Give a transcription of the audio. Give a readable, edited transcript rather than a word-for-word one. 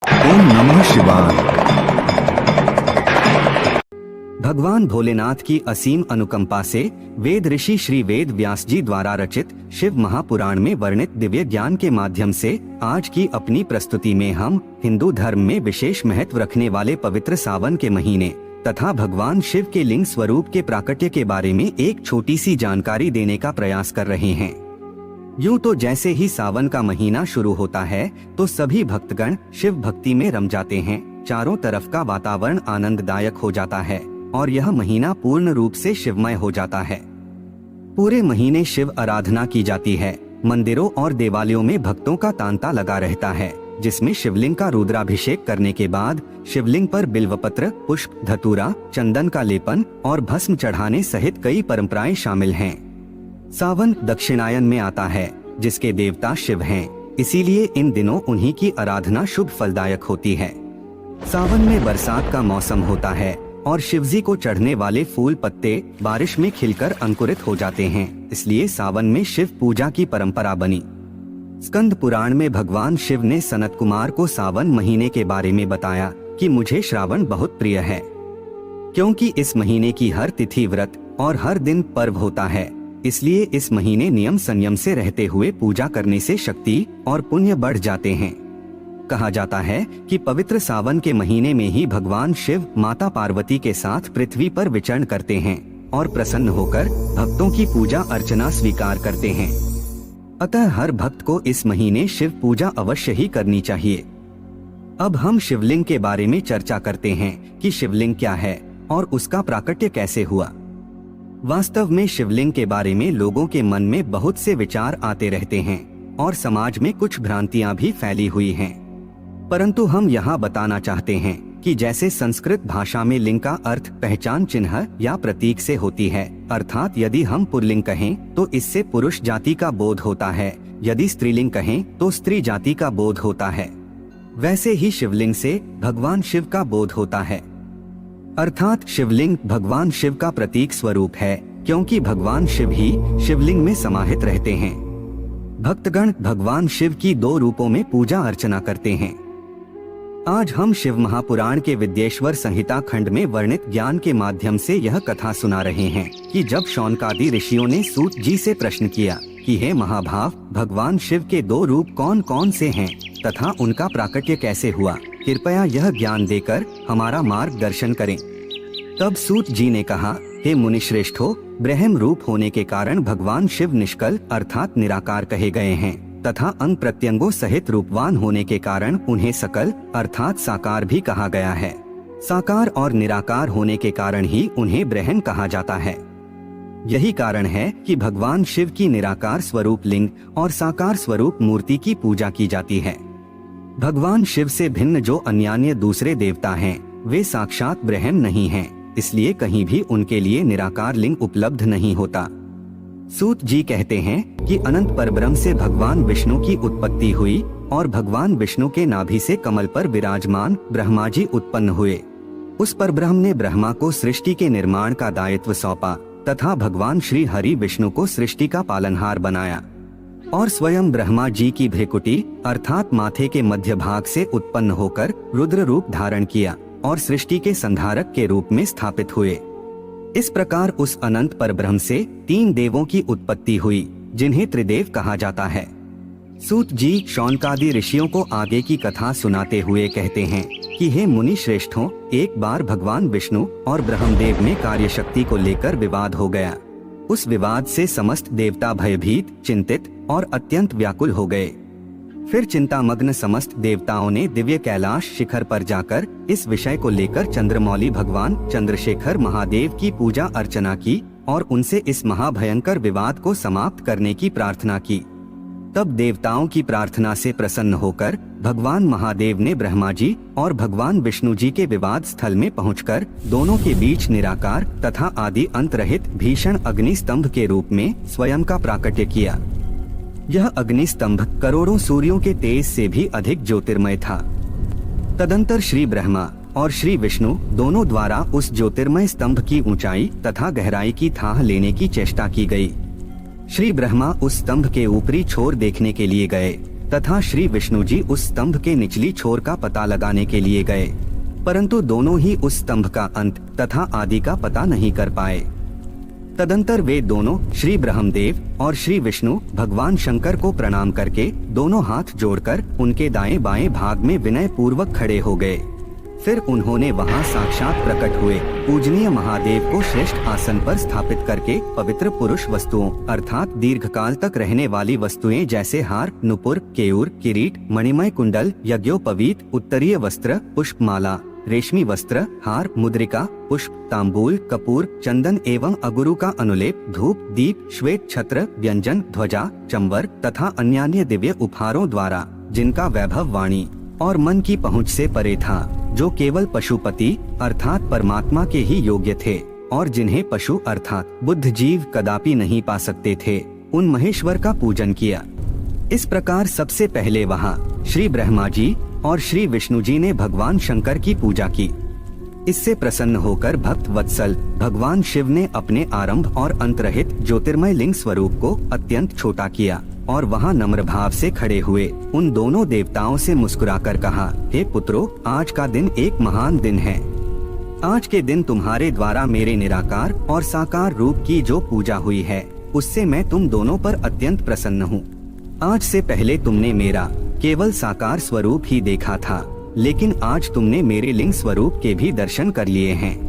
ओम नमः शिवाय। भगवान भोलेनाथ की असीम अनुकंपा से वेद ऋषि श्री वेद व्यास जी द्वारा रचित शिव महापुराण में वर्णित दिव्य ज्ञान के माध्यम से आज की अपनी प्रस्तुति में हम हिंदू धर्म में विशेष महत्व रखने वाले पवित्र सावन के महीने तथा भगवान शिव के लिंग स्वरूप के प्राकट्य के बारे में एक छोटी सी जानकारी देने का प्रयास कर रहे हैं। यूं तो जैसे ही सावन का महीना शुरू होता है तो सभी भक्तगण शिव भक्ति में रम जाते हैं। चारों तरफ का वातावरण आनंददायक हो जाता है और यह महीना पूर्ण रूप से शिवमय हो जाता है। पूरे महीने शिव आराधना की जाती है। मंदिरों और देवालयों में भक्तों का तांता लगा रहता है, जिसमें शिवलिंग का रुद्राभिषेक करने के बाद शिवलिंग पर बिल्वपत्र, पुष्प, धतूरा, चंदन का लेपन और भस्म चढ़ाने सहित कई परंपराएं शामिल हैं। सावन दक्षिणायन में आता है, जिसके देवता शिव हैं, इसीलिए इन दिनों उन्हीं की आराधना शुभ फलदायक होती है। सावन में बरसात का मौसम होता है और शिवजी को चढ़ने वाले फूल पत्ते बारिश में खिलकर अंकुरित हो जाते हैं, इसलिए सावन में शिव पूजा की परंपरा बनी। स्कंद पुराण में भगवान शिव ने सनत कुमार को सावन महीने के बारे में बताया कि मुझे श्रावण बहुत प्रिय है, क्योंकि इस महीने की हर तिथि व्रत और हर दिन पर्व होता है। इसलिए इस महीने नियम संयम से रहते हुए पूजा करने से शक्ति और पुण्य बढ़ जाते हैं। कहा जाता है कि पवित्र सावन के महीने में ही भगवान शिव माता पार्वती के साथ पृथ्वी पर विचरण करते हैं और प्रसन्न होकर भक्तों की पूजा अर्चना स्वीकार करते हैं। अतः हर भक्त को इस महीने शिव पूजा अवश्य ही करनी चाहिए। अब हम शिवलिंग के बारे में चर्चा करते हैं कि शिवलिंग क्या है और उसका प्राकट्य कैसे हुआ। वास्तव में शिवलिंग के बारे में लोगों के मन में बहुत से विचार आते रहते हैं और समाज में कुछ भ्रांतियां भी फैली हुई हैं। परंतु हम यहाँ बताना चाहते हैं कि जैसे संस्कृत भाषा में लिंग का अर्थ पहचान चिन्ह या प्रतीक से होती है, अर्थात यदि हम पुल्लिंग कहें तो इससे पुरुष जाति का बोध होता है, यदि स्त्रीलिंग कहें तो स्त्री जाति का बोध होता है, वैसे ही शिवलिंग से भगवान शिव का बोध होता है। अर्थात शिवलिंग भगवान शिव का प्रतीक स्वरूप है, क्योंकि भगवान शिव ही शिवलिंग में समाहित रहते हैं। भक्तगण भगवान शिव की दो रूपों में पूजा अर्चना करते हैं। आज हम शिव महापुराण के विद्येश्वर संहिता खंड में वर्णित ज्ञान के माध्यम से यह कथा सुना रहे हैं कि जब शौनकादि ऋषियों ने सूत जी से प्रश्न किया कि हे महाभाव, भगवान शिव के दो रूप कौन कौन से हैं तथा उनका प्राकट्य कैसे हुआ, कृपया यह ज्ञान देकर हमारा मार्गदर्शन करें। तब सूत जी ने कहा, हे मुनिश्रेष्ठो, ब्रह्म रूप होने के कारण भगवान शिव निष्कल अर्थात निराकार कहे गए हैं तथा अंग प्रत्यंगों सहित रूपवान होने के कारण उन्हें सकल अर्थात साकार भी कहा गया है। साकार और निराकार होने के कारण ही उन्हें ब्रह्म कहा जाता है। यही कारण है कि भगवान शिव की निराकार स्वरूप लिंग और साकार स्वरूप मूर्ति की पूजा की जाती है। भगवान शिव से भिन्न जो अन्यान्य दूसरे देवता हैं, वे साक्षात ब्रह्म नहीं हैं, इसलिए कहीं भी उनके लिए निराकार लिंग उपलब्ध नहीं होता। सूत जी कहते हैं कि अनंत परब्रह्म से भगवान विष्णु की उत्पत्ति हुई और भगवान विष्णु के नाभि से कमल पर विराजमान ब्रह्मा जी उत्पन्न हुए। उस परब्रह्म ने ब्रह्मा को सृष्टि के निर्माण का दायित्व सौंपा तथा भगवान श्री हरि विष्णु को सृष्टि का पालनहार बनाया और स्वयं ब्रह्मा जी की भ्रिकुटी अर्थात माथे के मध्य भाग से उत्पन्न होकर रुद्र रूप धारण किया और सृष्टि के संधारक के रूप में स्थापित हुए। इस प्रकार उस अनंत परब्रह्म से तीन देवों की उत्पत्ति हुई, जिन्हें त्रिदेव कहा जाता है। सूत जी शौनकादि ऋषियों को आगे की कथा सुनाते हुए कहते हैं कि हे मुनि श्रेष्ठों, एक बार भगवान विष्णु और ब्रह्मदेव में कार्य शक्ति को लेकर विवाद हो गया। उस विवाद से समस्त देवता भयभीत, चिंतित और अत्यंत व्याकुल हो गए। फिर चिंतामग्न समस्त देवताओं ने दिव्य कैलाश शिखर पर जाकर इस विषय को लेकर चंद्रमौली भगवान चंद्रशेखर महादेव की पूजा अर्चना की और उनसे इस महाभयंकर विवाद को समाप्त करने की प्रार्थना की। तब देवताओं की प्रार्थना से प्रसन्न होकर भगवान महादेव ने ब्रह्मा जी और भगवान विष्णु जी के विवाद स्थल में पहुंचकर दोनों के बीच निराकार तथा आदि अंत रहित भीषण अग्नि स्तंभ के रूप में स्वयं का प्राकट्य किया। यह अग्नि स्तंभ करोड़ों सूर्यों के तेज से भी अधिक ज्योतिर्मय था। तदंतर श्री ब्रह्मा और श्री विष्णु दोनों द्वारा उस ज्योतिर्मय स्तंभ की ऊंचाई तथा गहराई की थाह लेने की चेष्टा की गई। श्री ब्रह्मा उस स्तंभ के ऊपरी छोर देखने के लिए गए तथा श्री विष्णु जी उस स्तंभ के निचली छोर का पता लगाने के लिए गए, परंतु दोनों ही उस स्तंभ का अंत तथा आदि का पता नहीं कर पाए। तदंतर वे दोनों श्री ब्रह्मदेव और श्री विष्णु भगवान शंकर को प्रणाम करके दोनों हाथ जोड़कर उनके दाएं बाएं भाग में विनय पूर्वक खड़े हो गए। फिर उन्होंने वहां साक्षात प्रकट हुए पूजनीय महादेव को श्रेष्ठ आसन पर स्थापित करके पवित्र पुरुष वस्तुओं अर्थात दीर्घकाल तक रहने वाली वस्तुएं जैसे हार, नुपुर, केयूर, किरीट, मणिमय कुंडल, यज्ञोपवीत, उत्तरीय वस्त्र, पुष्पमाला, रेशमी वस्त्र, हार, मुद्रिका, पुष्प, तांबूल, कपूर, चंदन एवं अगुरु का अनुलेप, धूप, दीप, श्वेत छत्र, व्यंजन, ध्वजा, चंवर तथा अन्यान्य दिव्य उपहारों द्वारा जिनका वैभव वाणी और मन की पहुँच से परे था, जो केवल पशुपति अर्थात परमात्मा के ही योग्य थे और जिन्हें पशु अर्थात बुद्ध जीव कदापि नहीं पा सकते थे, उन महेश्वर का पूजन किया। इस प्रकार सबसे पहले वहाँ श्री ब्रह्मा जी और श्री विष्णु जी ने भगवान शंकर की पूजा की। इससे प्रसन्न होकर भक्त वत्सल भगवान शिव ने अपने आरंभ और अंतरहित ज्योतिर्मय लिंग स्वरूप को अत्यंत छोटा किया और वहां नम्र भाव से खड़े हुए उन दोनों देवताओं से मुस्कुराकर कहा, हे पुत्रों, आज का दिन एक महान दिन है। आज के दिन तुम्हारे द्वारा मेरे निराकार और साकार रूप की जो पूजा हुई है, उससे मैं तुम दोनों पर अत्यंत प्रसन्न हूँ। आज से पहले तुमने मेरा केवल साकार स्वरूप ही देखा था, लेकिन आज तुमने मेरे लिंग स्वरूप के भी दर्शन कर लिए हैं।